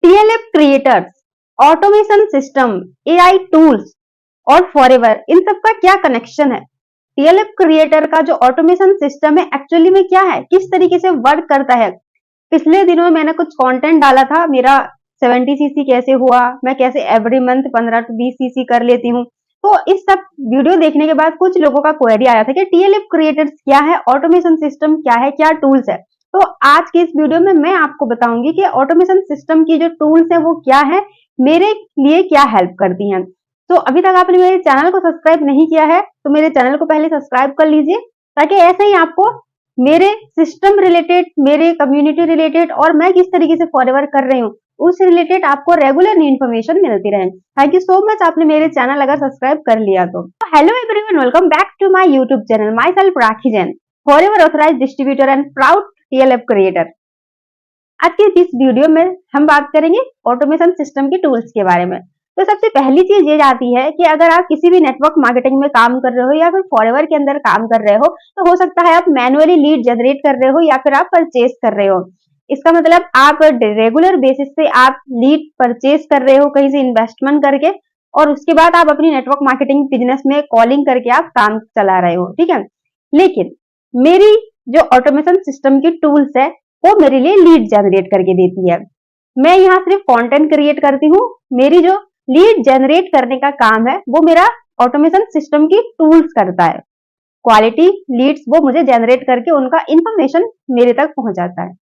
TLF creators, automation system, AI tools और forever, इन सब का क्या कनेक्शन है? टीएलएफ क्रिएटर का जो ऑटोमेशन सिस्टम है एक्चुअली में क्या है, किस तरीके से वर्क करता है? पिछले दिनों में मैंने कुछ कंटेंट डाला था, मेरा 70 सीसी कैसे हुआ, मैं कैसे एवरी मंथ 15 to 20 सीसी कर लेती हूँ। तो इस सब वीडियो देखने के बाद कुछ लोगों का क्वेरी आया था कि टीएलएफ क्रिएटर्स क्या है, ऑटोमेशन सिस्टम क्या है, क्या टूल्स है। तो आज के इस वीडियो में मैं आपको बताऊंगी कि ऑटोमेशन सिस्टम की जो टूल्स है वो क्या है, मेरे लिए क्या हेल्प करती हैं। तो अभी तक आपने मेरे चैनल को सब्सक्राइब नहीं किया है तो मेरे चैनल को पहले सब्सक्राइब कर लीजिए, ताकि ऐसे ही आपको मेरे सिस्टम रिलेटेड, मेरे कम्युनिटी रिलेटेड और मैं किस तरीके से फॉरएवर कर रही हूँ उस रिलेटेड आपको रेगुलर इन्फॉर्मेशन मिलती रहे। थैंक यू सो मच, आपने मेरे चैनल अगर सब्सक्राइब कर लिया तो। Hello everyone, welcome back to my YouTube channel. Myself Rakhi Jain, forever authorised distributor and proud TLF creator. आज के इस वीडियो में हम बात करेंगे ऑटोमेशन सिस्टम के टूल्स के बारे में। तो सबसे पहली चीज ये जाती है कि अगर आप किसी भी नेटवर्क मार्केटिंग में काम कर रहे हो या फिर फॉरएवर के अंदर काम कर रहे हो, तो हो सकता है आप मैन्युअली लीड जनरेट कर रहे हो या फिर आप परचेज कर रहे हो। इसका मतलब आप रेगुलर बेसिस पे आप लीड परचेज कर रहे हो कहीं से इन्वेस्टमेंट करके, और उसके बाद आप अपनी नेटवर्क मार्केटिंग बिजनेस में कॉलिंग करके आप काम चला रहे हो, ठीक है। लेकिन मेरी जो ऑटोमेशन सिस्टम की टूल्स है वो मेरे लिए लीड जनरेट करके देती है। मैं यहाँ सिर्फ कंटेंट क्रिएट करती हूँ, मेरी जो लीड जनरेट करने का काम है वो मेरा ऑटोमेशन सिस्टम की टूल्स करता है। क्वालिटी लीड्स वो मुझे जनरेट करके उनका इंफॉर्मेशन मेरे तक पहुंचाता है।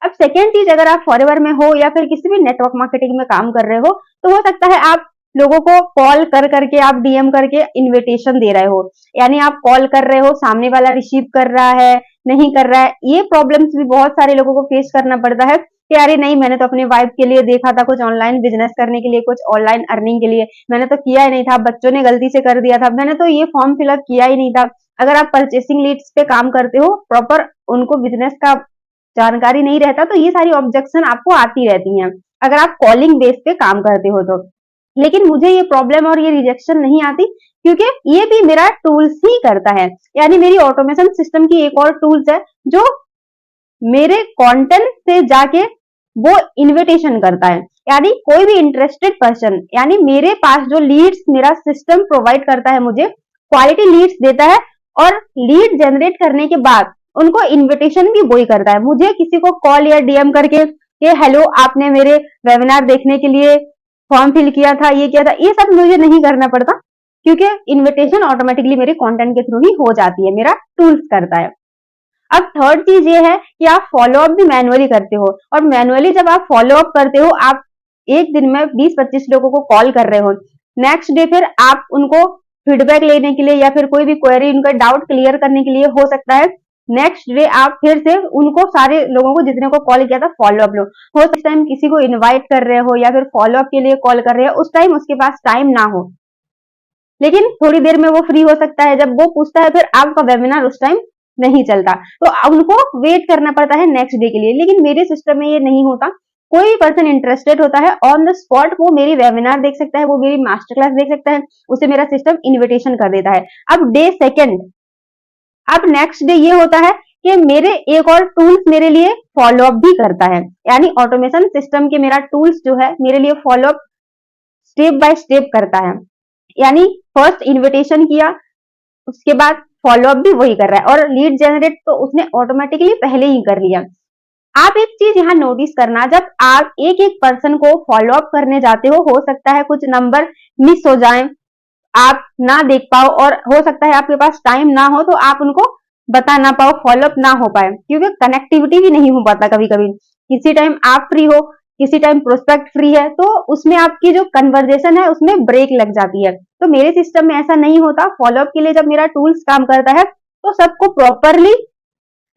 अब सेकेंड चीज, अगर आप फॉरएवर में हो या फिर किसी भी नेटवर्क मार्केटिंग में काम कर रहे हो, तो हो सकता है आप लोगों को कॉल कर करके, आप डीएम करके इनविटेशन दे रहे हो, यानी आप कॉल कर रहे हो, सामने वाला रिसीव कर रहा है नहीं कर रहा है। ये प्रॉब्लम्स भी बहुत सारे लोगों को फेस करना पड़ता है कि अरे नहीं, मैंने तो अपनी वाइफ के लिए देखा था कुछ ऑनलाइन बिजनेस करने के लिए, कुछ ऑनलाइन अर्निंग के लिए, मैंने तो किया ही नहीं था, बच्चों ने गलती से कर दिया था, मैंने तो ये फॉर्म फिलअप किया ही नहीं था। अगर आप परचेसिंग लीड्स पे काम करते हो, प्रॉपर उनको बिजनेस का जानकारी नहीं रहता, तो ये सारी ऑब्जेक्शन आपको आती रहती हैं अगर आप कॉलिंग बेस पे काम करते हो तो। लेकिन मुझे ये प्रॉब्लम और ये रिजेक्शन नहीं आती, क्योंकि ये भी मेरा टूल्स ही करता है। यानी मेरी ऑटोमेशन सिस्टम की एक और टूल्स है जो मेरे कंटेंट से जाके वो इन्विटेशन करता है। यानी कोई भी इंटरेस्टेड पर्सन, यानी मेरे पास जो लीड्स मेरा सिस्टम प्रोवाइड करता है, मुझे क्वालिटी लीड्स देता है, और लीड जनरेट करने के बाद उनको इन्विटेशन भी वही करता है। मुझे किसी को कॉल या डीएम करके कि हेलो, आपने मेरे वेबिनार देखने के लिए फॉर्म फिल किया था, ये किया था, ये सब मुझे नहीं करना पड़ता, क्योंकि इन्विटेशन ऑटोमेटिकली मेरे कंटेंट के थ्रू ही हो जाती है, मेरा टूल्स करता है। अब थर्ड चीज ये है कि आप फॉलो अप भी मैनुअली करते हो, और मैनुअली जब आप फॉलो अप करते हो, आप एक दिन में 20-25 लोगों को कॉल कर रहे हो, नेक्स्ट डे फिर आप उनको फीडबैक लेने के लिए या फिर कोई भी क्वेरी, उनका डाउट क्लियर करने के लिए, हो सकता है नेक्स्ट डे आप फिर से उनको, सारे लोगों को जितने को कॉल किया था, फॉलो अप लो। हो सकता है किसी को इनवाइट कर रहे हो या फिर फॉलो अप के लिए कॉल कर रहे हो, उस टाइम उसके पास टाइम ना हो, लेकिन थोड़ी देर में वो फ्री हो सकता है, जब वो पूछता है फिर आपका वेबिनार उस टाइम नहीं चलता, तो उनको वेट करना पड़ता है नेक्स्ट डे के लिए। लेकिन मेरे सिस्टम में ये नहीं होता। कोई भी पर्सन इंटरेस्टेड होता है, ऑन द स्पॉट वो मेरी वेबिनार देख सकता है, वो मेरी मास्टर क्लास देख सकता है, उसे मेरा सिस्टम इन्विटेशन कर देता है। अब डे सेकेंड, अब नेक्स्ट डे ये होता है कि मेरे एक और टूल्स मेरे लिए फॉलो अप भी करता है। यानी ऑटोमेशन सिस्टम के मेरा टूल्स जो है मेरे लिए follow up step by step करता है। यानी फर्स्ट इन्विटेशन किया, उसके बाद फॉलो अप भी वही कर रहा है, और लीड जनरेट तो उसने ऑटोमेटिकली पहले ही कर लिया। आप एक चीज यहाँ नोटिस करना, जब आप एक एक पर्सन को फॉलो अप करने जाते हो सकता है कुछ नंबर मिस हो जाए, आप ना देख पाओ, और हो सकता है आपके पास टाइम ना हो तो आप उनको बता ना पाओ, फॉलो अप ना हो पाए, क्योंकि कनेक्टिविटी भी नहीं हो पाता। कभी कभी किसी टाइम आप फ्री हो, किसी टाइम प्रोस्पेक्ट फ्री है, तो उसमें आपकी जो कन्वर्जेशन है उसमें ब्रेक लग जाती है। तो मेरे सिस्टम में ऐसा नहीं होता। फॉलो अप के लिए जब मेरा टूल्स काम करता है, तो सबको प्रॉपरली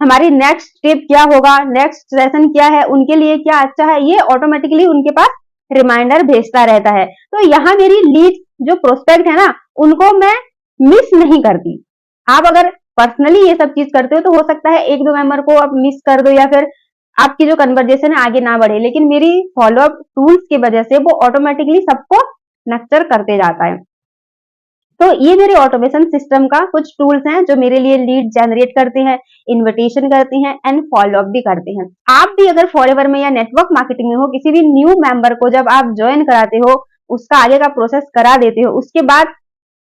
हमारी नेक्स्ट स्टेप क्या होगा, नेक्स्ट सेशन क्या है, उनके लिए क्या अच्छा है, ये ऑटोमेटिकली उनके पास रिमाइंडर भेजता रहता है। तो यहाँ मेरी लीड जो प्रोस्पेक्ट है ना, उनको मैं मिस नहीं करती। आप अगर पर्सनली ये सब चीज करते हो तो हो सकता है एक दो मेंबर को आप मिस कर दो, या फिर आपकी जो कन्वर्जेशन है आगे ना बढ़े। लेकिन मेरी फॉलो अप टूल्स की वजह से वो ऑटोमेटिकली सबको नक्चर करते जाता है। तो ये मेरे ऑटोमेशन सिस्टम का कुछ टूल्स हैं जो मेरे लिए लीड जनरेट करते हैं, इन्विटेशन करते हैं एंड फॉलो अप भी करते हैं। आप भी अगर फॉरएवर में या नेटवर्क मार्केटिंग में हो, किसी भी न्यू मेंबर को जब आप ज्वाइन कराते हो, उसका आगे का प्रोसेस करा देते हो, उसके बाद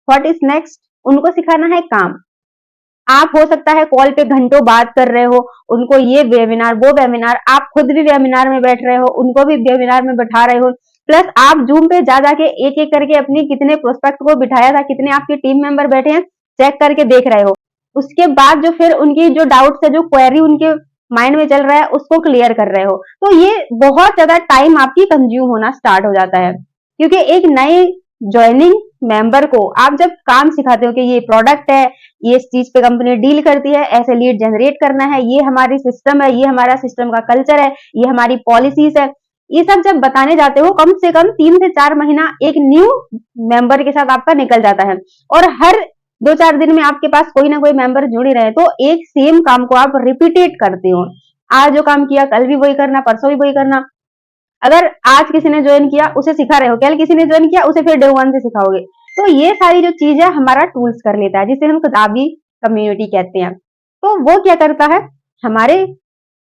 व्हाट इज नेक्स्ट, उनको सिखाना है काम। आप हो सकता है कॉल पे घंटों बात कर रहे हो, उनको ये वेबिनार वो वेबिनार, आप खुद भी वेबिनार में बैठ रहे हो, उनको भी वेबिनार में बैठा रहे हो, प्लस आप जूम पे जा जाके एक एक करके अपनी कितने प्रोस्पेक्ट को बिठाया था, कितने आपके टीम मेंबर बैठे हैं, चेक करके देख रहे हो। उसके बाद जो फिर उनकी जो डाउट्स है, जो क्वेरी उनके माइंड में चल रहा है, उसको क्लियर कर रहे हो। तो ये बहुत ज्यादा टाइम आपकी कंज्यूम होना स्टार्ट हो जाता है, क्योंकि एक नए ज्वाइनिंग मेंबर को आप जब काम सिखाते हो कि ये प्रोडक्ट है, ये इस चीज पे कंपनी डील करती है, ऐसे लीड जनरेट करना है, ये हमारी सिस्टम है, ये हमारा सिस्टम का कल्चर है, ये हमारी पॉलिसीज है, ये सब जब बताने जाते हो, कम से कम 3 से 4 महीना एक न्यू मेंबर के साथ आपका निकल जाता है, और हर 2-4 दिन में आपके पास कोई ना कोई मेंबर जुड़ ही रहे, तो एक सेम काम को आप रिपीटेट करते हो। आज जो काम किया कल भी वही करना, परसों भी वही करना। अगर आज किसी ने ज्वाइन किया उसे सिखा रहे हो, कल किसी ने ज्वाइन किया उसे फिर डे 1 से सिखाओगे। तो ये सारी जो चीज है हमारा टूल्स कर लेता है, जिसे हम किताबी कम्युनिटी कहते हैं। तो वो क्या करता है, हमारे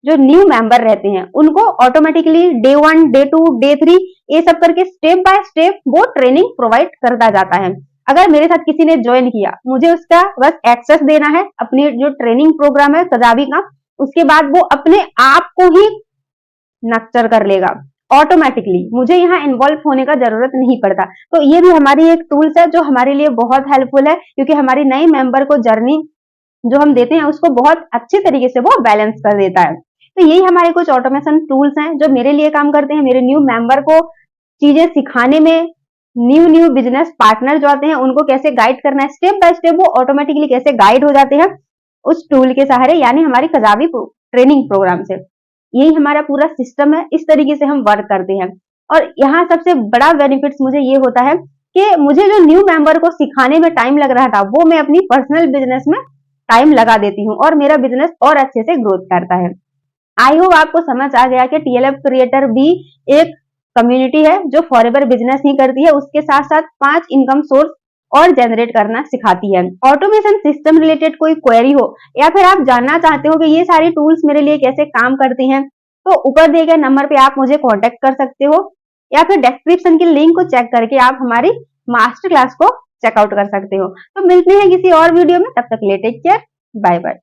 जो न्यू मेंबर रहते हैं उनको ऑटोमेटिकली डे 1, डे 2, डे 3 ये सब करके स्टेप बाय स्टेप वो ट्रेनिंग प्रोवाइड करता जाता है। अगर मेरे साथ किसी ने ज्वाइन किया, मुझे उसका बस एक्सेस देना है अपनी जो ट्रेनिंग प्रोग्राम है कदाबी का, उसके बाद वो अपने आप को ही नक्चर कर लेगा ऑटोमेटिकली, मुझे यहाँ इन्वॉल्व होने का जरूरत नहीं पड़ता। तो ये भी हमारी एक टूल्स है जो हमारे लिए बहुत हेल्पफुल है, क्योंकि हमारी नई मेंबर को जर्नी जो हम देते हैं उसको बहुत अच्छे तरीके से वो बैलेंस कर देता है। तो यही हमारे कुछ ऑटोमेशन टूल्स हैं जो मेरे लिए काम करते हैं, मेरे न्यू मेंबर को चीजें सिखाने में, न्यू न्यू बिजनेस पार्टनर जो आते हैं उनको कैसे गाइड करना है, स्टेप बाय स्टेप वो ऑटोमेटिकली कैसे गाइड हो जाते हैं उस टूल के सहारे, यानी हमारी कजाबी ट्रेनिंग प्रोग्राम से। यही हमारा पूरा सिस्टम है, इस तरीके से हम वर्क करते हैं। और यहाँ सबसे बड़ा बेनिफिट्स मुझे ये होता है कि मुझे जो न्यू मेंबर को सिखाने में टाइम लग रहा था, वो मैं अपनी पर्सनल बिजनेस में टाइम लगा देती हूँ और मेरा बिजनेस और अच्छे से ग्रोथ करता है। आई होप आपको समझ आ गया कि टीएलएफ क्रिएटर भी एक कम्युनिटी है जो फॉरएवर बिजनेस ही करती है, उसके साथ साथ 5 इनकम सोर्स और जनरेट करना सिखाती है। ऑटोमेशन सिस्टम रिलेटेड कोई क्वेरी हो, या फिर आप जानना चाहते हो कि ये सारी टूल्स मेरे लिए कैसे काम करती हैं, तो ऊपर दिए गए नंबर पे आप मुझे कांटेक्ट कर सकते हो, या फिर डिस्क्रिप्शन की लिंक को चेक करके आप हमारी मास्टर क्लास को चेकआउट कर सकते हो। तो मिलते हैं किसी और वीडियो में, तब तक के लिए टेक केयर, बाय बाय।